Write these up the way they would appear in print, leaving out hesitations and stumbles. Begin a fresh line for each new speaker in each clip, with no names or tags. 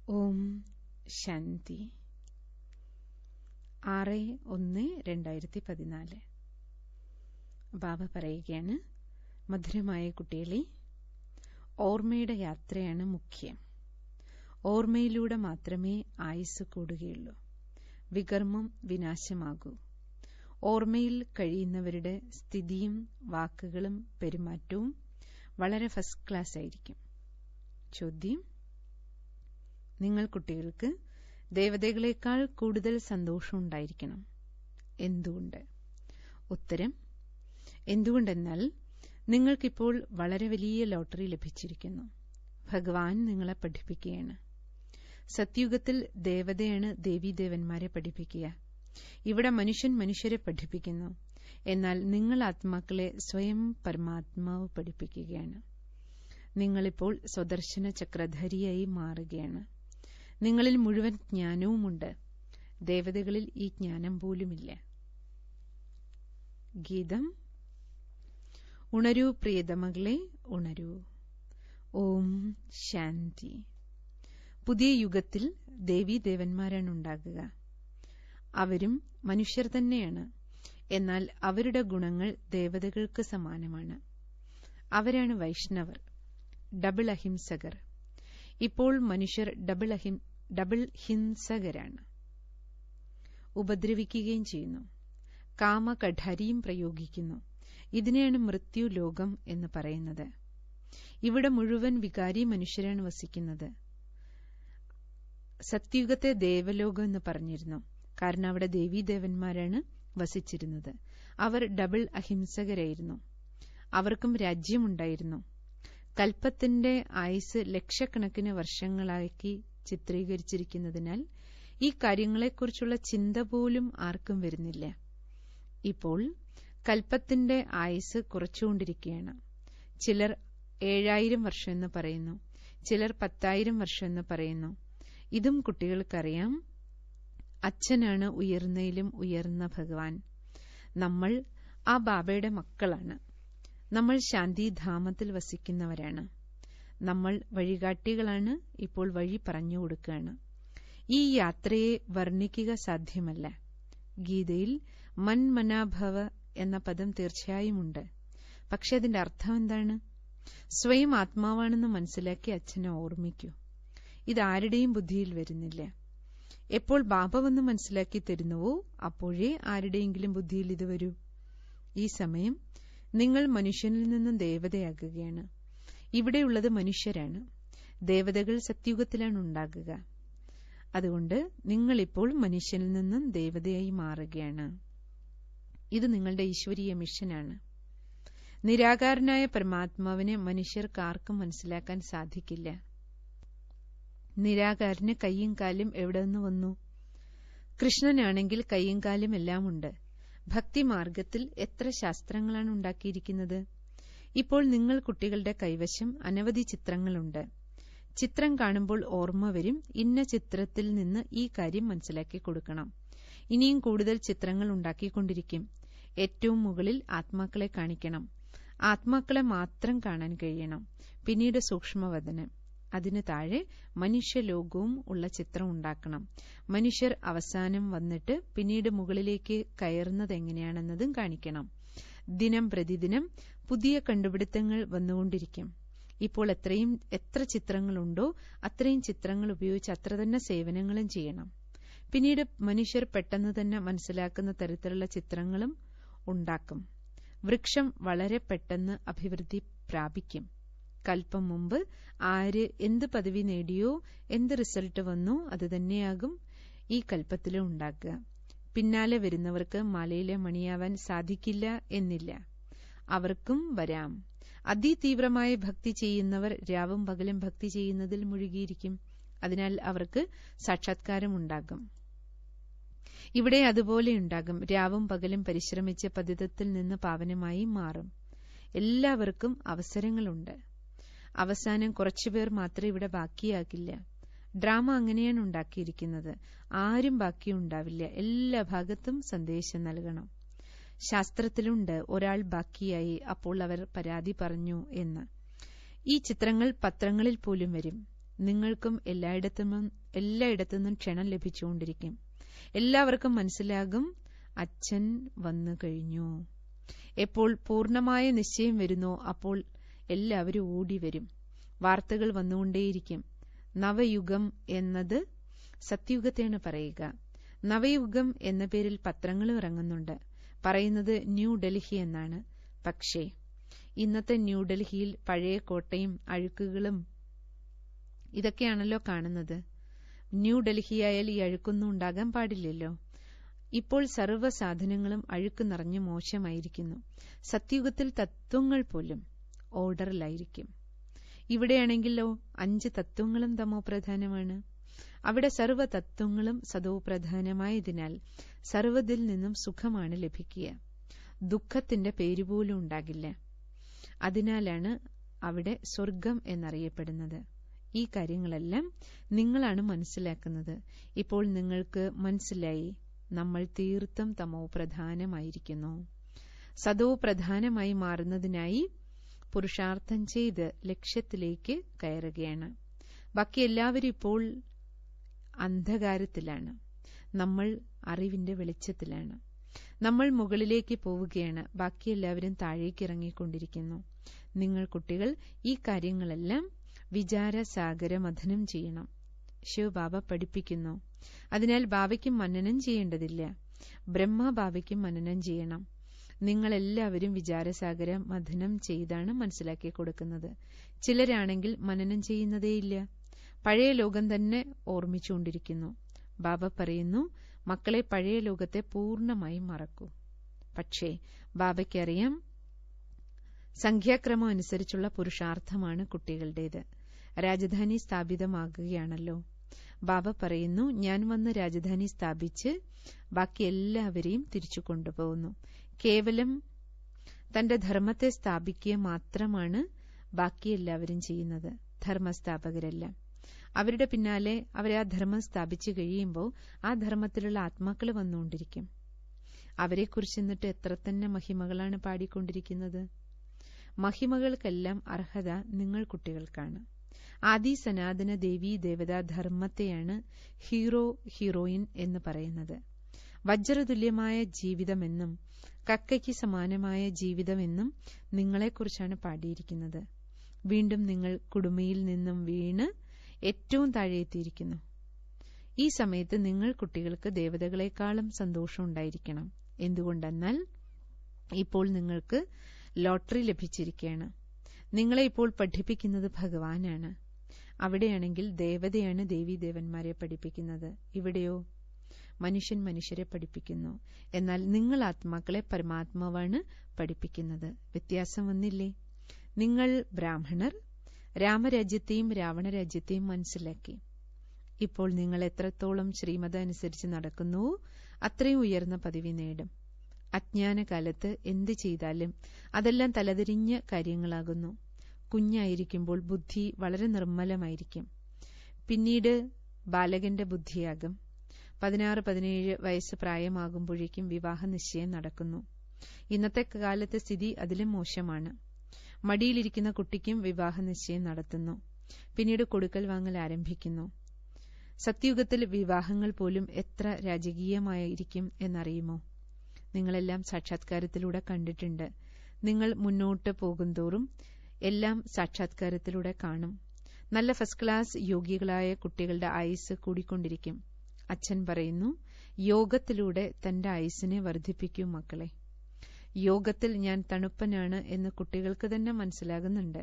ഓം ശാന്തി. 6/1/2014. ബാബ പറയുകയാണ്, മധുരമായ കുട്ടികളെ, ഓർമ്മയുടെ യാത്രയാണ് മുഖ്യം. ഓർമ്മയിലൂടെ മാത്രമേ ആയുസ് കൂടുകയുള്ളൂ. വികർമ്മം വിനാശമാകൂ. ഓർമ്മയിൽ കഴിയുന്നവരുടെ സ്ഥിതിയും വാക്കുകളും പെരുമാറ്റവും വളരെ ഫസ്റ്റ് ക്ലാസ് ആയിരിക്കും. ചോദ്യം: നിങ്ങൾ കുട്ടികൾക്ക് ദേവതകളെക്കാൾ കൂടുതൽ സന്തോഷമുണ്ടായിരിക്കണം. എന്തുകൊണ്ട്? ഉത്തരം: എന്തുകൊണ്ടെന്നാൽ നിങ്ങൾക്കിപ്പോൾ വളരെ വലിയ ലോട്ടറി ലഭിച്ചിരിക്കുന്നു. ഭഗവാൻ നിങ്ങളെ പഠിപ്പിക്കുകയാണ്. സത്യുഗത്തിൽ ദേവതയാണ് ദേവീദേവന്മാരെ പഠിപ്പിക്കുക. ഇവിടെ മനുഷ്യൻ മനുഷ്യരെ പഠിപ്പിക്കുന്നു. എന്നാൽ നിങ്ങൾ ആത്മാക്കളെ സ്വയം പരമാത്മാവ് പഠിപ്പിക്കുകയാണ്. നിങ്ങളിപ്പോൾ സ്വദർശന ചക്രധാരിയായി മാറുകയാണ്. നിങ്ങളിൽ മുഴുവൻ ജ്ഞാനവുമുണ്ട്. ദേവതകളിൽ ഈ ജ്ഞാനം പോലുമില്ല. ഗീതം: ഉണരൂ പ്രിയതമകളെ, ഉണരൂ. ഓം ശാന്തി. പുതിയ യുഗത്തിൽ ദേവീദേവന്മാരാണ് ഉണ്ടാകുക. അവരും മനുഷ്യർ തന്നെയാണ്. എന്നാൽ അവരുടെ ഗുണങ്ങൾ ദേവതകൾക്ക് സമാനമാണ്. അവരാണ് വൈഷ്ണവർ, ഡബിൾ അഹിംസകർ. ഇപ്പോൾ മനുഷ്യർ ഡബിൾ ഹിംസകരാണ്. ഉപദ്രവിക്കുകയും ചെയ്യുന്നു. കാമകഠാരിയും പ്രയോഗിക്കുന്നു. ഇതിനെയാണ് മൃത്യു ലോകം എന്ന് പറയുന്നത്. ഇവിടെ മുഴുവൻ വികാരി മനുഷ്യരാണ് വസിക്കുന്നത്. സത്യുഗത്തെ ദേവലോകം എന്ന് പറഞ്ഞിരുന്നു. കാരണം അവിടെ ദേവീദേവന്മാരാണ് വസിച്ചിരുന്നത്. അവർ ഡബിൾ അഹിംസകരായിരുന്നു. അവർക്കും രാജ്യമുണ്ടായിരുന്നു. കൽപ്പത്തിന്റെ ആയുസ് ലക്ഷക്കണക്കിന് വർഷങ്ങളാക്കി ചിത്രീകരിച്ചിരിക്കുന്നതിനാൽ ഈ കാര്യങ്ങളെക്കുറിച്ചുള്ള ചിന്ത പോലും ആർക്കും വരുന്നില്ല. ഇപ്പോൾ കൽപ്പത്തിന്റെ ആയുസ് കുറച്ചുകൊണ്ടിരിക്കുകയാണ്. ചിലർ 7000 വർഷം എന്ന് പറയുന്നു, ചിലർ 10,000 വർഷം എന്ന് പറയുന്നു. ഇതും കുട്ടികൾക്കറിയാം. അച്ഛനാണ് ഉയർന്നതിലും ഉയർന്ന ഭഗവാൻ. നമ്മൾ ആ ബാബയുടെ മക്കളാണ്. നമ്മൾ ശാന്തിധാമത്തിൽ വസിക്കുന്നവരാണ്. നമ്മൾ വഴികാട്ടികളാണ്. ഇപ്പോൾ വഴി പറഞ്ഞു കൊടുക്കുകയാണ്. ഈ യാത്രയെ വർണ്ണിക്കുക സാധ്യമല്ല. ഗീതയിൽ മന്മനാഭവ എന്ന പദം തീർച്ചയായുമുണ്ട്. പക്ഷെ അതിന്റെ അർത്ഥം എന്താണ്? സ്വയം ആത്മാവാണെന്ന് മനസ്സിലാക്കി അച്ഛനെ ഓർമ്മിക്കൂ. ഇതാരുടെയും ബുദ്ധിയിൽ വരുന്നില്ല. എപ്പോൾ ബാബ വന്ന് മനസ്സിലാക്കി തരുന്നുവോ അപ്പോഴേ ആരുടെയെങ്കിലും ബുദ്ധിയിൽ ഇത് വരൂ. ഈ സമയം നിങ്ങൾ മനുഷ്യനിൽ നിന്നും ദേവതയാകുകയാണ്. ഇവിടെയുള്ളത് മനുഷ്യരാണ്. ദേവതകൾ സത്യുഗത്തിലാണ് ഉണ്ടാകുക. അതുകൊണ്ട് നിങ്ങളിപ്പോൾ മനുഷ്യനിൽ നിന്നും ദേവതയായി മാറുകയാണ്. ഇത് നിങ്ങളുടെ ഈശ്വരീയ മിഷനാണ്. നിരാകാരനായ പരമാത്മാവിനെ മനുഷ്യർക്ക് ആർക്കും മനസ്സിലാക്കാൻ സാധിക്കില്ല. നിരാകാരന് കൈയും കാലും എവിടെ നിന്ന് വന്നു? കൃഷ്ണനാണെങ്കിൽ കൈയും കാലും എല്ലാം ഉണ്ട്. ഭക്തിമാർഗത്തിൽ എത്ര ശാസ്ത്രങ്ങളാണ് ഉണ്ടാക്കിയിരിക്കുന്നത്. ഇപ്പോൾ നിങ്ങൾ കുട്ടികളുടെ കൈവശം അനവധി ചിത്രങ്ങളുണ്ട്. ചിത്രം കാണുമ്പോൾ ഓർമ്മ വരും, ഇന്ന ചിത്രത്തിൽ നിന്ന് ഈ കാര്യം മനസ്സിലാക്കി കൊടുക്കണം. ഇനിയും കൂടുതൽ ചിത്രങ്ങൾ ഉണ്ടാക്കിക്കൊണ്ടിരിക്കും. ഏറ്റവും മുകളിൽ ആത്മാക്കളെ കാണിക്കണം. ആത്മാക്കളെ മാത്രം കാണാൻ കഴിയണം. പിന്നീട് സൂക്ഷ്മവദനം, അതിന് താഴെ മനുഷ്യലോകവും ഉള്ള ചിത്രം ഉണ്ടാക്കണം. മനുഷ്യർ അവസാനം വന്നിട്ട് പിന്നീട് മുകളിലേക്ക് കയറുന്നത് എങ്ങനെയാണെന്നതും കാണിക്കണം. ദിനം പ്രതിദിനം പുതിയ കണ്ടുപിടുത്തങ്ങൾ വന്നുകൊണ്ടിരിക്കും. ഇപ്പോൾ എത്ര ചിത്രങ്ങളുണ്ടോ അത്രയും ചിത്രങ്ങൾ ഉപയോഗിച്ച് അത്ര തന്നെ സേവനങ്ങളും ചെയ്യണം. പിന്നീട് മനുഷ്യർ പെട്ടെന്ന് തന്നെ മനസ്സിലാക്കുന്ന തരത്തിലുള്ള ചിത്രങ്ങളും ഉണ്ടാക്കും. വൃക്ഷം വളരെ പെട്ടെന്ന് അഭിവൃദ്ധി പ്രാപിക്കും. കൽപ്പം മുമ്പ് ആര് എന്ത് പദവി നേടിയോ, എന്ത് റിസൾട്ട് വന്നോ അത് തന്നെയാകും ഈ കൽപ്പത്തിലും ഉണ്ടാക്കുക. പിന്നാലെ വരുന്നവർക്ക് മാലയിലെ മണിയാവാൻ സാധിക്കില്ല എന്നില്ല. അവർക്കും വരാം. അതിതീവ്രമായ ഭക്തി ചെയ്യുന്നവർ രാവും പകലും ഭക്തി ചെയ്യുന്നതിൽ മുഴുകിയിരിക്കും. അതിനാൽ അവർക്ക് സാക്ഷാത്കാരമുണ്ടാകും. ഇവിടെ അതുപോലെ ഉണ്ടാകും. രാവും പകലും പരിശ്രമിച്ച് പതിതത്തിൽ നിന്ന് പാവനമായി മാറും. എല്ലാവർക്കും അവസരങ്ങളുണ്ട്. അവസാനം കുറച്ചുപേർ മാത്രമേ ഇവിടെ ബാക്കിയാകില്ല. ഡ്രാമ അങ്ങനെയാണ് ഉണ്ടാക്കിയിരിക്കുന്നത്. ആരും ബാക്കിയുണ്ടാവില്ല. എല്ലാ ഭാഗത്തും സന്ദേശം നൽകണം. ശാസ്ത്രത്തിലുണ്ട് ഒരാൾ ബാക്കിയായി, അപ്പോൾ അവർ പരാതി പറഞ്ഞു എന്ന്. ഈ ചിത്രങ്ങൾ പത്രങ്ങളിൽ പോലും വരും. നിങ്ങൾക്കും എല്ലായിടത്തുനിന്നും ക്ഷണം ലഭിച്ചുകൊണ്ടിരിക്കും. എല്ലാവർക്കും മനസ്സിലാകും, അച്ഛൻ വന്നു കഴിഞ്ഞു. എപ്പോൾ പൂർണ്ണമായ നിശ്ചയം വരുന്നോ അപ്പോൾ എല്ലാവരും ഓടി വരും. വാർത്തകൾ വന്നുകൊണ്ടേയിരിക്കും. നവയുഗം എന്നത് സത്യുഗത്തെയാണ് പറയുക. നവയുഗം എന്ന പേരിൽ പത്രങ്ങൾ ഇറങ്ങുന്നുണ്ട്. പറയുന്നത് ന്യൂഡൽഹി എന്നാണ്. പക്ഷേ ഇന്നത്തെ ന്യൂഡൽഹിയിൽ പഴയ കോട്ടയും അഴുക്കുകളും ഇതൊക്കെയാണല്ലോ കാണുന്നത്. ന്യൂഡൽഹിയായാൽ ഈ അഴുക്കൊന്നും ഉണ്ടാകാൻ പാടില്ലല്ലോ. ഇപ്പോൾ സർവ്വ സാധനങ്ങളും അഴുക്ക് നിറഞ്ഞു മോശമായിരിക്കുന്നു. സത്യുഗത്തിൽ തത്വങ്ങൾ പോലും ഓർഡറിലായിരിക്കും. ഇവിടെയാണെങ്കിലോ 5 തത്വങ്ങളും തമോപ്രധാനമാണ്. അവിടെ സർവ്വ തത്വങ്ങളും സതോപ്രധാനമായതിനാൽ സർവ്വതിൽ നിന്നും സുഖമാണ് ലഭിക്കുക. ദുഃഖത്തിന്റെ പേരുപോലും ഉണ്ടാകില്ല. അതിനാലാണ് അവിടെ സ്വർഗം എന്നറിയപ്പെടുന്നത്. ഈ കാര്യങ്ങളെല്ലാം നിങ്ങളാണ് മനസ്സിലാക്കുന്നത്. ഇപ്പോൾ നിങ്ങൾക്ക് മനസ്സിലായി, നമ്മൾ തീർത്തും തമോ പ്രധാനമായിരിക്കുന്നു. സതോ പ്രധാനമായി മാറുന്നതിനായി പുരുഷാർത്ഥം ചെയ്ത് ലക്ഷ്യത്തിലേക്ക് കയറുകയാണ്. ബാക്കി എല്ലാവരും ഇപ്പോൾ അന്ധകാരത്തിലാണ്. നമ്മൾ അറിവിന്റെ വെളിച്ചത്തിലാണ്. നമ്മൾ മുകളിലേക്ക് പോവുകയാണ്. ബാക്കി എല്ലാവരും താഴേക്ക് ഇറങ്ങിക്കൊണ്ടിരിക്കുന്നു. നിങ്ങൾ കുട്ടികൾ ഈ കാര്യങ്ങളെല്ലാം വിചാരസാഗര മഥനം ചെയ്യണം. ശിവബാബ പഠിപ്പിക്കുന്നു. അതിനാൽ ബാബയ്ക്കും മനനം ചെയ്യേണ്ടതില്ല. ബ്രഹ്മബാബയ്ക്കും മനനം ചെയ്യണം. നിങ്ങളെല്ലാവരും വിചാരസാഗര മഥനം ചെയ്താണ് മനസ്സിലാക്കി കൊടുക്കുന്നത്. ചിലരാണെങ്കിൽ മനനം ചെയ്യുന്നതേയില്ല. പഴയ ലോകം തന്നെ ഓർമ്മിച്ചുകൊണ്ടിരിക്കുന്നു. ബാബ പറയുന്നു, മക്കളെ, പഴയ ലോകത്തെ പൂർണ്ണമായും മറക്കൂ. പക്ഷേ ബാബയ്ക്കറിയാം, സംഖ്യാക്രമം അനുസരിച്ചുള്ള പുരുഷാർത്ഥമാണ് കുട്ടികളുടേത്. രാജധാനി സ്ഥാപിതമാകുകയാണല്ലോ. ബാബ പറയുന്നു, ഞാൻ വന്ന് രാജധാനി സ്ഥാപിച്ച് ബാക്കി എല്ലാവരെയും തിരിച്ചു കൊണ്ടുപോകുന്നു. കേവലം തന്റെ ധർമ്മത്തെ സ്ഥാപിക്കുക മാത്രമാണ് ബാക്കി എല്ലാവരും ചെയ്യുന്നത്. ധർമ്മസ്ഥാപകരല്ല. അവരുടെ പിന്നാലെ അവരെ ആ ധർമ്മം സ്ഥാപിച്ചു കഴിയുമ്പോൾ ആ ധർമ്മത്തിലുള്ള ആത്മാക്കൾ വന്നുകൊണ്ടിരിക്കും. അവരെക്കുറിച്ച് എന്നിട്ട് എത്ര തന്നെ മഹിമകളാണ് പാടിക്കൊണ്ടിരിക്കുന്നത്. മഹിമകൾക്കെല്ലാം അർഹത നിങ്ങൾ കുട്ടികൾക്കാണ്. ആദി സനാതന ദേവീ ദേവതാ ധർമ്മത്തെയാണ് ഹീറോ ഹീറോയിൻ എന്ന് പറയുന്നത്. വജ്രതുല്യമായ ജീവിതമെന്നും കക്കയ്ക്ക് സമാനമായ ജീവിതമെന്നും നിങ്ങളെക്കുറിച്ചാണ് പാടിയിരിക്കുന്നത്. വീണ്ടും നിങ്ങൾ കുടുമയിൽ നിന്നും വീണ് ഏറ്റവും താഴെ എത്തിയിരിക്കുന്നു. ഈ സമയത്ത് നിങ്ങൾ കുട്ടികൾക്ക് ദേവതകളെക്കാളും സന്തോഷം ഉണ്ടായിരിക്കണം. എന്തുകൊണ്ടെന്നാൽ ഇപ്പോൾ നിങ്ങൾക്ക് ലോട്ടറി ലഭിച്ചിരിക്കുകയാണ്. നിങ്ങളെ ഇപ്പോൾ പഠിപ്പിക്കുന്നത് ഭഗവാനാണ്. അവിടെയാണെങ്കിൽ ദേവതയാണ് ദേവീദേവന്മാരെ പഠിപ്പിക്കുന്നത്. ഇവിടെയോ മനുഷ്യൻ മനുഷ്യരെ പഠിപ്പിക്കുന്നു. എന്നാൽ നിങ്ങൾ ആത്മാക്കളെ പരമാത്മാവാണ് പഠിപ്പിക്കുന്നത്. വ്യത്യാസം വന്നില്ലേ? നിങ്ങൾ ബ്രാഹ്മണർ രാമരാജ്യത്തെയും രാവണരാജ്യത്തെയും മനസ്സിലാക്കി. ഇപ്പോൾ നിങ്ങൾ എത്രത്തോളം ശ്രീമത അനുസരിച്ച് നടക്കുന്നുവോ അത്രയും ഉയർന്ന പദവി നേടും. അജ്ഞാനകാലത്ത് എന്ത് ചെയ്താലും അതെല്ലാം തലതിരിഞ്ഞ കാര്യങ്ങളാകുന്നു. കുഞ്ഞായിരിക്കുമ്പോൾ ബുദ്ധി വളരെ നിർമ്മലമായിരിക്കും. പിന്നീട് ബാലകന്റെ ബുദ്ധിയാകും. 16-17 വയസ്സ് പ്രായമാകുമ്പോഴേക്കും വിവാഹ നിശ്ചയം നടക്കുന്നു. ഇന്നത്തെ കാലത്തെ സ്ഥിതി അതിലും മോശമാണ്. മടിയിലിരിക്കുന്ന കുട്ടിക്കും വിവാഹ നിശ്ചയം നടത്തുന്നു. പിന്നീട് കൊടുക്കൽ വാങ്ങൽ ആരംഭിക്കുന്നു. സത്യുഗത്തിൽ വിവാഹങ്ങൾ പോലും എത്ര രാജകീയമായിരിക്കും എന്നറിയുമോ? നിങ്ങളെല്ലാം സാക്ഷാത്കാരത്തിലൂടെ കണ്ടിട്ടുണ്ട്. നിങ്ങൾ മുന്നോട്ട് പോകുന്തോറും എല്ലാം സാക്ഷാത്കാരത്തിലൂടെ കാണും. നല്ല ഫസ്റ്റ് ക്ലാസ് യോഗികളായ കുട്ടികളുടെ ആയുസ് കൂടിക്കൊണ്ടിരിക്കും. അച്ഛൻ പറയുന്നു, യോഗത്തിലൂടെ തന്റെ ആയുസ്സിനെ വർദ്ധിപ്പിക്കൂ മക്കളെ. യോഗത്തിൽ ഞാൻ തണുപ്പനാണ് എന്ന് കുട്ടികൾക്ക് തന്നെ മനസ്സിലാകുന്നുണ്ട്.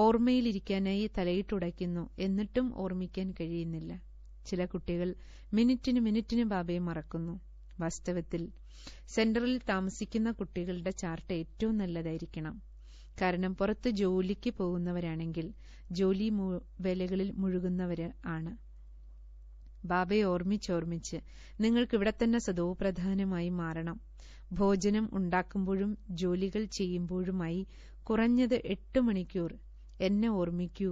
ഓർമ്മയിലിരിക്കാനായി തലയിട്ടുടയ്ക്കുന്നു, എന്നിട്ടും ഓർമ്മിക്കാൻ കഴിയുന്നില്ല. ചില കുട്ടികൾ മിനിറ്റിന് ബാബയെ മറക്കുന്നു. വാസ്തവത്തിൽ സെന്ററിൽ താമസിക്കുന്ന കുട്ടികളുടെ ചാർട്ട് ഏറ്റവും നല്ലതായിരിക്കണം. കാരണം പുറത്ത് ജോലിക്ക് പോകുന്നവരാണെങ്കിൽ ജോലി വേലകളിൽ മുഴുകുന്നവര് ആണ്. ബാബയെ ഓർമ്മിച്ചോർമ്മിച്ച് നിങ്ങൾക്ക് ഇവിടെ തന്നെ സതോപ്രധാനമായി മാറണം. ഭോജനം ഉണ്ടാക്കുമ്പോഴും ജോലികൾ ചെയ്യുമ്പോഴുമായി കുറഞ്ഞത് 8 മണിക്കൂർ എന്നെ ഓർമ്മിക്കൂ.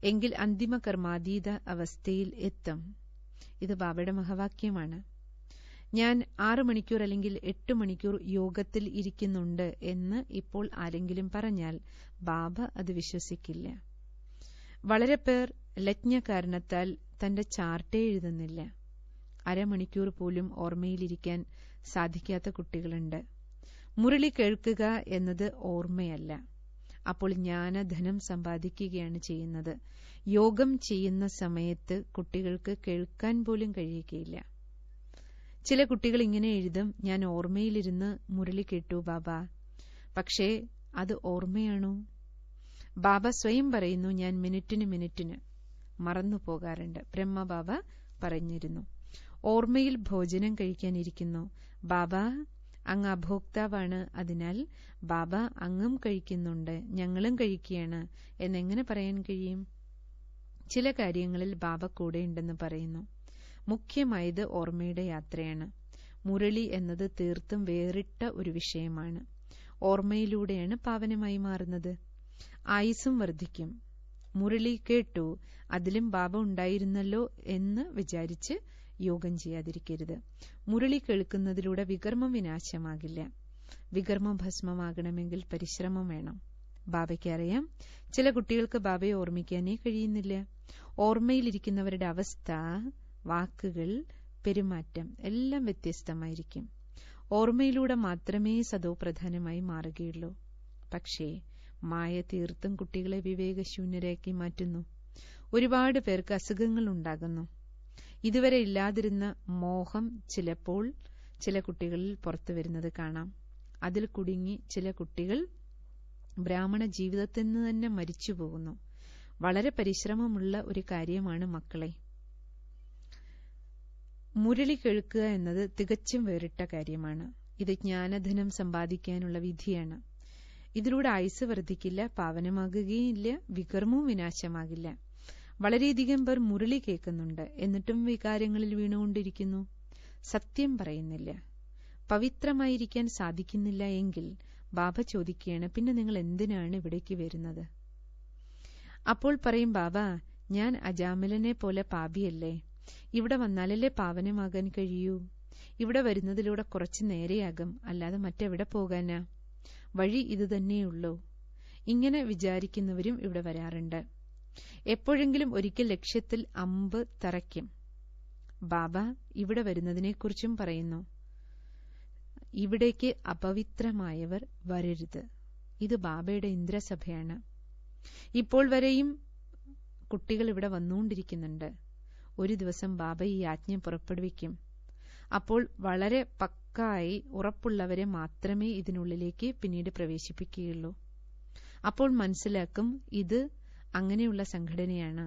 എങ്കിൽ അന്തിമ കർമാതീത അവസ്ഥയിൽ എത്തും. ഇത് ബാബയുടെ മഹാവാക്യമാണ്. ഞാൻ 6 മണിക്കൂർ അല്ലെങ്കിൽ 8 മണിക്കൂർ യോഗത്തിൽ ഇരിക്കുന്നുണ്ട് എന്ന് ഇപ്പോൾ ആരെങ്കിലും പറഞ്ഞാൽ ബാബ അത് വിശ്വസിക്കില്ല. വളരെ പേർ ലജ്ഞ കാരണത്താൽ തന്റെ ചാർട്ടേ എഴുതുന്നില്ല. അരമണിക്കൂർ പോലും ഓർമ്മയിലിരിക്കാൻ സാധിക്കാത്ത കുട്ടികളുണ്ട്. മുരളി കേൾക്കുക എന്നത് ഓർമ്മയല്ല. അപ്പോൾ ജ്ഞാനധനം സമ്പാദിക്കുകയാണ് ചെയ്യുന്നത്. യോഗം ചെയ്യുന്ന സമയത്ത് കുട്ടികൾക്ക് കേൾക്കാൻ പോലും കഴിയുകയില്ല. ചില കുട്ടികൾ ഇങ്ങനെ എഴുതും, ഞാൻ ഓർമ്മയിലിരുന്ന് മുരളി കേട്ടു ബാബ. പക്ഷേ അത് ഓർമ്മയാണോ? ബാബ സ്വയം പറയുന്നു, ഞാൻ മിനിറ്റിന് മറന്നു പോകാറുണ്ട്. ബ്രഹ്മബാബ പറഞ്ഞിരുന്നു, ഓർമ്മയിൽ ഭോജനം കഴിക്കാനിരിക്കുന്നു. ബാബ അങ്ങ് അഭോക്താവാണ്, അതിനാൽ ബാബ അങ്ങും കഴിക്കുന്നുണ്ട്, ഞങ്ങളും കഴിക്കുകയാണ് എന്നെങ്ങനെ പറയാൻ കഴിയും? ചില കാര്യങ്ങളിൽ ബാബ കൂടെയുണ്ടെന്ന് പറയുന്നു. മുഖ്യമായത് ഓർമ്മയുടെ യാത്രയാണ്. മുരളി എന്നത് തീർത്തും വേറിട്ട ഒരു വിഷയമാണ്. ഓർമ്മയിലൂടെയാണ് പാവനമായി മാറുന്നത്. ആയുസ്സും വർദ്ധിക്കും. മുരളി കേട്ടു, അതിലും ബാബ ഉണ്ടായിരുന്നല്ലോ എന്ന് വിചാരിച്ച് യോഗം ചെയ്യാതിരിക്കരുത്. മുരളി കേൾക്കുന്നതിലൂടെ വികർമ്മം വിനാശമാകില്ല. വികർമ്മം ഭസ്മമാകണമെങ്കിൽ പരിശ്രമം വേണം. ബാബയ്ക്ക് അറിയാം, ചില കുട്ടികൾക്ക് ബാബയെ ഓർമ്മിക്കാനേ കഴിയുന്നില്ല. ഓർമ്മയിലിരിക്കുന്നവരുടെ അവസ്ഥ, വാക്കുകൾ, പെരുമാറ്റം എല്ലാം വ്യത്യസ്തമായിരിക്കും. ഓർമ്മയിലൂടെ മാത്രമേ സദോ പ്രധാനമായി മാറുകയുള്ളൂ. പക്ഷേ മായ തീർത്തും കുട്ടികളെ വിവേകശൂന്യരാക്കി മാറ്റുന്നു. ഒരുപാട് പേർക്ക് അസുഖങ്ങൾ ഉണ്ടാകുന്നു. ഇതുവരെ ഇല്ലാതിരുന്ന മോഹം ചിലപ്പോൾ ചില കുട്ടികളിൽ പുറത്തു വരുന്നത് കാണാം. അതിൽ കുടുങ്ങി ചില കുട്ടികൾ ബ്രാഹ്മണ ജീവിതത്തിൽ നിന്ന് തന്നെ മരിച്ചു പോകുന്നു. വളരെ പരിശ്രമമുള്ള ഒരു കാര്യമാണ് മക്കളെ. മുരളി കേൾക്കുക എന്നത് തികച്ചും വേറിട്ട കാര്യമാണ്. ഇത് ജ്ഞാനധനം സമ്പാദിക്കാനുള്ള വിധിയാണ്. ഇതിലൂടെ ആയുസ് വർദ്ധിക്കില്ല, പാവനമാകുകയില്ല, വികർമ്മവും വിനാശമാകില്ല. വളരെയധികം പേർ മുരളി കേൾക്കുന്നുണ്ട്, എന്നിട്ടും വികാരങ്ങളിൽ വീണുകൊണ്ടിരിക്കുന്നു. സത്യം പറയുന്നില്ല, പവിത്രമായിരിക്കാൻ സാധിക്കുന്നില്ല എങ്കിൽ ബാബ ചോദിക്കുകയാണ്, പിന്നെ നിങ്ങൾ എന്തിനാണ് ഇവിടേക്ക് വരുന്നത്? അപ്പോൾ പറയും, ബാബ ഞാൻ അജാമിലനെ പോലെ പാപിയല്ലേ, ഇവിടെ വന്നാലല്ലേ പാവനമാകാൻ കഴിയൂ. ഇവിടെ വരുന്നതിലൂടെ കുറച്ച് നേരെയാകും, അല്ലാതെ മറ്റെവിടെ പോകാനാ? വഴി ഇതുതന്നെയുള്ളൂ. ഇങ്ങനെ വിചാരിക്കുന്നവരും ഇവിടെ വരാറുണ്ട്. എപ്പോഴെങ്കിലും ഒരിക്കൽ ലക്ഷ്യത്തിൽ അമ്പ് തറയ്ക്കും. ബാബ ഇവിടെ വരുന്നതിനെക്കുറിച്ചും പറയുന്നു, ഇവിടേക്ക് അപവിത്രമായവർ വരരുത്. ഇത് ബാബയുടെ ഇന്ദ്രസഭയാണ്. ഇപ്പോൾ വരെയും കുട്ടികൾ ഇവിടെ വന്നുകൊണ്ടിരിക്കുന്നുണ്ട്. ഒരു ദിവസം ബാബ ഈ ആജ്ഞ പുറപ്പെടുവിക്കും. അപ്പോൾ വളരെ പക്കായി ഉറപ്പുള്ളവരെ മാത്രമേ ഇതിനുള്ളിലേക്ക് പിന്നീട് പ്രവേശിപ്പിക്കുകയുള്ളൂ. അപ്പോൾ മനസ്സിലാക്കും, ഇത് അങ്ങനെയുള്ള സംഘടനയാണ്.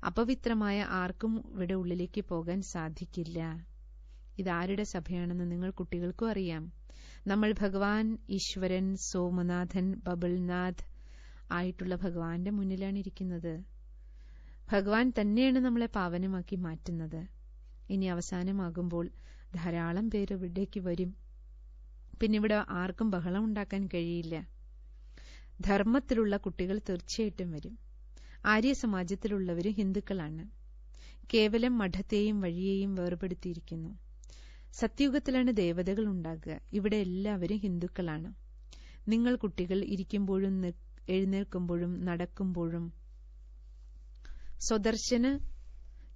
അപവിത്രമായ ആർക്കും ഇവിടെ ഉള്ളിലേക്ക് പോകാൻ സാധിക്കില്ല. ഇതാരുടെ സഭയാണെന്ന് നിങ്ങൾ കുട്ടികൾക്കും അറിയാം. നമ്മൾ ഭഗവാൻ, ഈശ്വരൻ, സോമനാഥൻ, ബബിൾനാഥ് ആയിട്ടുള്ള ഭഗവാന്റെ മുന്നിലാണ് ഇരിക്കുന്നത്. ഭഗവാൻ തന്നെയാണ് നമ്മളെ പാവനമാക്കി മാറ്റുന്നത്. ഇനി അവസാനമാകുമ്പോൾ ധാരാളം പേര് ഇവിടേക്ക് വരും. പിന്നെ ഇവിടെ ആർക്കും ബഹളം ഉണ്ടാക്കാൻ കഴിയില്ല. ധർമ്മത്തിലുള്ള കുട്ടികൾ തീർച്ചയായിട്ടും വരും. ആര്യ സമാജത്തിലുള്ളവരും ഹിന്ദുക്കളാണ്. കേവലം മഠത്തെയും വഴിയെയും വേർപെടുത്തിയിരിക്കുന്നു. സത്യുഗത്തിലാണ് ദേവതകൾ ഉണ്ടാകുക. ഇവിടെ എല്ലാവരും ഹിന്ദുക്കളാണ്. നിങ്ങൾ കുട്ടികൾ ഇരിക്കുമ്പോഴും എഴുന്നേൽക്കുമ്പോഴും നടക്കുമ്പോഴും സ്വദർശന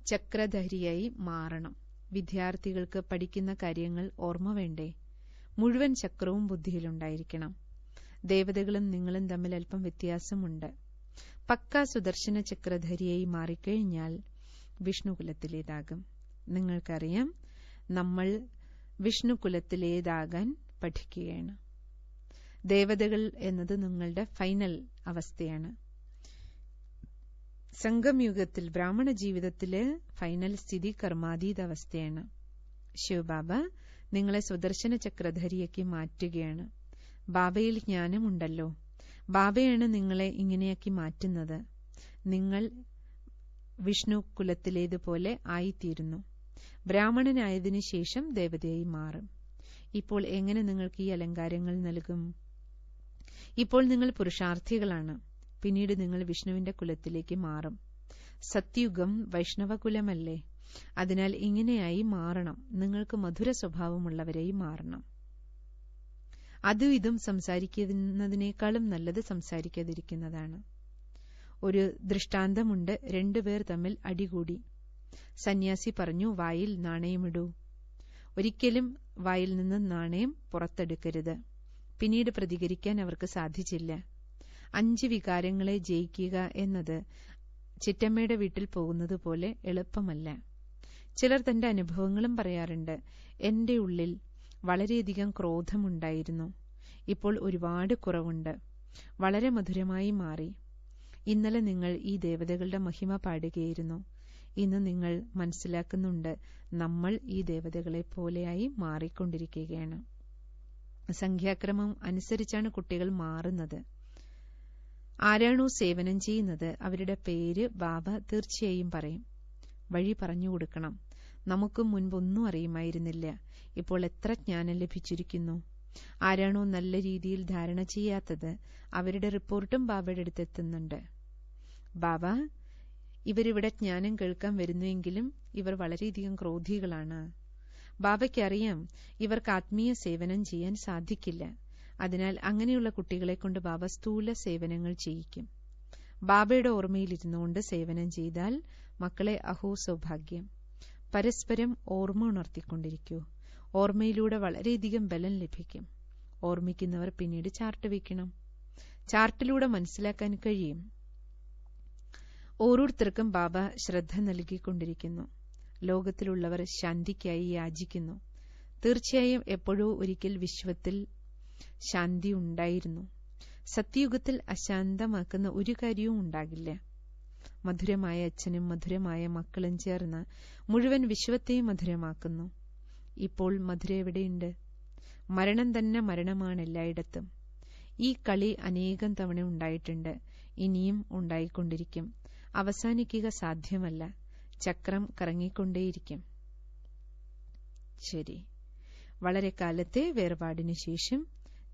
ചക്രധാരിയായി മാറണം. വിദ്യാർത്ഥികൾക്ക് പഠിക്കുന്ന കാര്യങ്ങൾ ഓർമ്മ വേണ്ടേ? മുഴുവൻ ചക്രവും ബുദ്ധിയിലുണ്ടായിരിക്കണം. ദേവതകളും നിങ്ങളും തമ്മിൽ അല്പം വ്യത്യാസമുണ്ട്. പക്ക സുദർശന ചക്രധാരിയായി മാറിക്കഴിഞ്ഞാൽ വിഷ്ണുകുലത്തിലേതാകും. നിങ്ങൾക്കറിയാം, നമ്മൾ വിഷ്ണുകുലത്തിലേതാകാൻ പഠിക്കുകയാണ്. ദേവതകൾ എന്നത് നിങ്ങളുടെ ഫൈനൽ അവസ്ഥയാണ്. സംഗംയുഗത്തിൽ ബ്രാഹ്മണ ജീവിതത്തിലെ ഫൈനൽ സ്ഥിതി കർമാതീത അവസ്ഥയാണ്. ശിവബാബ നിങ്ങളെ സുദർശന ചക്രധാരിയാക്കി മാറ്റുകയാണ്. ബാബയിൽ ജ്ഞാനമുണ്ടല്ലോ. ബാബയാണ് നിങ്ങളെ ഇങ്ങനെയാക്കി മാറ്റുന്നത്. നിങ്ങൾ വിഷ്ണു കുലത്തിലേതുപോലെ ആയിത്തീരുന്നു. ബ്രാഹ്മണനായതിനു ശേഷം ദേവതയായി മാറും. ഇപ്പോൾ എങ്ങനെ നിങ്ങൾക്ക് ഈ അലങ്കാരങ്ങൾ നൽകും? ഇപ്പോൾ നിങ്ങൾ പുരുഷാർത്ഥികളാണ്. പിന്നീട് നിങ്ങൾ വിഷ്ണുവിന്റെ കുലത്തിലേക്ക് മാറും. സത്യുഗം വൈഷ്ണവകുലമല്ലേ? അതിനാൽ ഇങ്ങനെയായി മാറണം. നിങ്ങൾക്ക് മധുര സ്വഭാവമുള്ളവരായി മാറണം. അതും ഇതും സംസാരിക്കുന്നതിനേക്കാളും നല്ലത് സംസാരിക്കാതിരിക്കുന്നതാണ്. ഒരു ദൃഷ്ടാന്തമുണ്ട്. 2 പേർ തമ്മിൽ അടികൂടി. സന്യാസി പറഞ്ഞു, വായിൽ നാണയമിടൂ. ഒരിക്കലും വായിൽ നിന്ന് നാണയം പുറത്തെടുക്കരുത്. പിന്നീട് പ്രതികരിക്കാൻ അവർക്ക് സാധിച്ചില്ല. 5 വികാരങ്ങളെ ജയിക്കുക എന്നത് ചിറ്റമ്മയുടെ വീട്ടിൽ പോകുന്നത് പോലെ എളുപ്പമല്ല. ചിലർ തന്റെ അനുഭവങ്ങളും പറയാറുണ്ട്. എന്റെ ഉള്ളിൽ വളരെയധികം ക്രോധമുണ്ടായിരുന്നു. ഇപ്പോൾ ഒരുപാട് കുറവുണ്ട്. വളരെ മധുരമായി മാറി. ഇന്നലെ നിങ്ങൾ ഈ ദേവതകളുടെ മഹിമ പാടുകയായിരുന്നു. ഇന്ന് നിങ്ങൾ മനസ്സിലാക്കുന്നുണ്ട്, നമ്മൾ ഈ ദേവതകളെ പോലെയായി മാറിക്കൊണ്ടിരിക്കുകയാണ്. സംഖ്യാക്രമം അനുസരിച്ചാണ് കുട്ടികൾ മാറുന്നത്. ആരാണോ സേവനം ചെയ്യുന്നത് അവരുടെ പേര് ബാബ തീർച്ചയായും പറയും. വഴി പറഞ്ഞു കൊടുക്കണം. നമുക്ക് മുൻപൊന്നും അറിയുമായിരുന്നില്ല. ഇപ്പോൾ എത്ര ജ്ഞാനം ലഭിച്ചിരിക്കുന്നു. ആരാണോ നല്ല രീതിയിൽ ധാരണ ചെയ്യാത്തത് അവരുടെ റിപ്പോർട്ടും ബാബയുടെ അടുത്തെത്തുന്നുണ്ട്. ബാബ, ഇവരിവിടെ ജ്ഞാനം കേൾക്കാൻ വരുന്നുവെങ്കിലും ഇവർ വളരെയധികം ക്രോധികളാണ്. ബാബയ്ക്കറിയാം ഇവർക്ക് ആത്മീയ സേവനം ചെയ്യാൻ സാധിക്കില്ല. അതിനാൽ അങ്ങനെയുള്ള കുട്ടികളെ കൊണ്ട് ബാബ സ്ഥൂല സേവനങ്ങൾ ചെയ്യിക്കും. ബാബയുടെ ഓർമ്മയിലിരുന്നുകൊണ്ട് സേവനം ചെയ്താൽ മക്കളെ അഹോ സൗഭാഗ്യം. പരസ്പരം ഓർമ്മ ഉണർത്തിക്കൊണ്ടിരിക്കൂ. ഓർമ്മയിലൂടെ വളരെയധികം ബലം ലഭിക്കും. ഓർമ്മിക്കുന്നവർ പിന്നീട് ചാർട്ട് വയ്ക്കണം. ചാർട്ടിലൂടെ മനസ്സിലാക്കാൻ കഴിയും. ഓരോരുത്തർക്കും ബാബ ശ്രദ്ധ നൽകിക്കൊണ്ടിരിക്കുന്നു. ലോകത്തിലുള്ളവർ ശാന്തിക്കായി യാചിക്കുന്നു. തീർച്ചയായും എപ്പോഴോ ഒരിക്കൽ വിശ്വത്തിൽ ശാന്തി ഉണ്ടായിരുന്നു. സത്യയുഗത്തിൽ അശാന്തമാക്കുന്ന ഒരു കാര്യവും ഉണ്ടാകില്ല. മധുരമായ അച്ഛനും മധുരമായ മക്കളും ചേർന്ന് മുഴുവൻ വിശ്വത്തെയും മധുരമാക്കുന്നു. ഇപ്പോൾ മധുര എവിടെയുണ്ട്? മരണം തന്നെ മരണമാണ് എല്ലായിടത്തും. ഈ കളി അനേകം തവണ ഉണ്ടായിട്ടുണ്ട്. ഇനിയും ഉണ്ടായിക്കൊണ്ടിരിക്കും. അവസാനിക്കുക സാധ്യമല്ല. ചക്രം കറങ്ങിക്കൊണ്ടേയിരിക്കും. ശരി. വളരെ കാലത്തെ വേർപാടിനു ശേഷം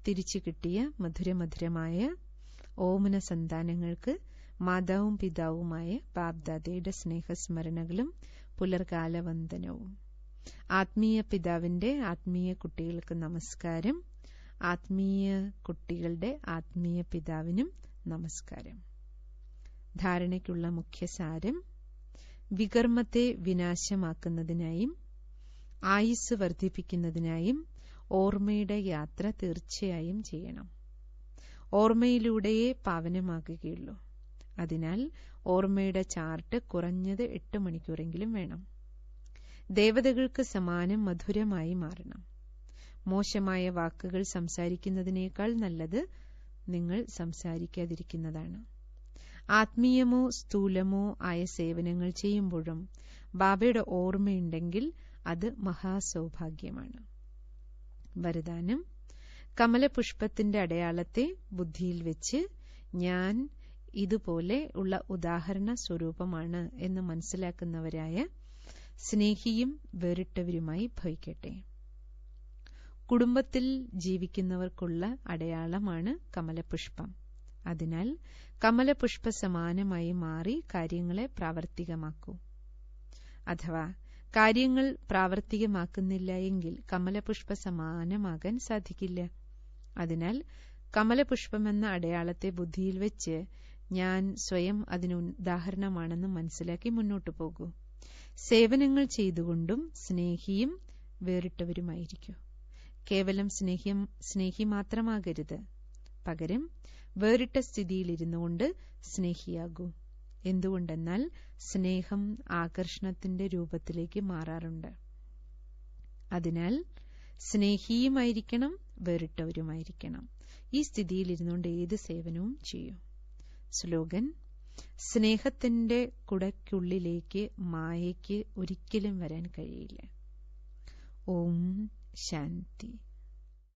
തിരിച്ചു കിട്ടിയ മധുരമധുരമായ ഓമന സന്താനങ്ങൾക്ക് മാതാവും പിതാവുമായ ബാബ്ദാദയുടെ സ്നേഹസ്മരണകളും പുലർകാല വന്ദനവും. ആത്മീയ പിതാവിന്റെ ആത്മീയ കുട്ടികൾക്ക് നമസ്കാരം. ആത്മീയ കുട്ടികളുടെ ആത്മീയ പിതാവിനും നമസ്കാരം. ധാരണയ്ക്കുള്ള മുഖ്യസാരം: വികർമ്മത്തെ വിനാശമാക്കുന്നതിനായും ആയുസ് വർദ്ധിപ്പിക്കുന്നതിനായും ഓർമ്മയുടെ യാത്ര തീർച്ചയായും ചെയ്യണം. ഓർമ്മയിലൂടെയേ പാവനമാകുകയുള്ളൂ. അതിനാൽ ഓർമ്മയുടെ ചാർട്ട് കുറഞ്ഞത് 8 മണിക്കൂറെങ്കിലും വേണം. ദേവതകൾക്ക് സമാനം മധുരമായി മാറണം. മോശമായ വാക്കുകൾ സംസാരിക്കുന്നതിനേക്കാൾ നല്ലത് നിങ്ങൾ സംസാരിക്കാതിരിക്കുന്നതാണ്. ആത്മീയമോ സ്ഥൂലമോ ആയ സേവനങ്ങൾ ചെയ്യുമ്പോഴും ബാബയുടെ ഓർമ്മയുണ്ടെങ്കിൽ അത് മഹാസൗഭാഗ്യമാണ്. വരദാനം: കമലപുഷ്പത്തിന്റെ അടയാളത്തെ ബുദ്ധിയിൽ വെച്ച് ഞാൻ ഇതുപോലെ ഉള്ള ഉദാഹരണ സ്വരൂപമാണ് എന്ന് മനസ്സിലാക്കുന്നവരായ സ്നേഹിയും വേറിട്ടവരുമായി ഭവിക്കട്ടെ. കുടുംബത്തിൽ ജീവിക്കുന്നവർക്കുള്ള അടയാളമാണ് കമലപുഷ്പം. അതിനാൽ കമലപുഷ്പ സമാനമായി മാറി കാര്യങ്ങളെ പ്രാവർത്തികമാക്കൂ. അഥവാ കാര്യങ്ങൾ പ്രാവർത്തികമാക്കുന്നില്ല എങ്കിൽ കമലപുഷ്പ സമാനമാകാൻ സാധിക്കില്ല. അതിനാൽ കമലപുഷ്പമെന്ന അടയാളത്തെ ബുദ്ധിയിൽ വെച്ച് ഞാൻ സ്വയം അതിന് ഉദാഹരണമാണെന്ന് മനസ്സിലാക്കി മുന്നോട്ടു പോകൂ. സേവനങ്ങൾ ചെയ്തുകൊണ്ടും സ്നേഹിയും വേറിട്ടവരുമായിരിക്കൂ. കേവലം സ്നേഹി മാത്രമാകരുത്. പകരം വേറിട്ട സ്ഥിതിയിലിരുന്നുകൊണ്ട് സ്നേഹിയാകൂ. എന്തുകൊണ്ടെന്നാൽ സ്നേഹം ആകർഷണത്തിന്റെ രൂപത്തിലേക്ക് മാറാറുണ്ട്. അതിനാൽ സ്നേഹിയുമായിരിക്കണം, വേറിട്ടവരുമായിരിക്കണം. ഈ സ്ഥിതിയിലിരുന്നുകൊണ്ട് ഏത് സേവനവും ചെയ്യൂ. സ്ലോഗൻ: സ്നേഹത്തിന്റെ കുടയ്ക്കുള്ളിലേക്ക് മായയ്ക്ക് ഒരിക്കലും വരാൻ കഴിയില്ല. ഓം ശാന്തി.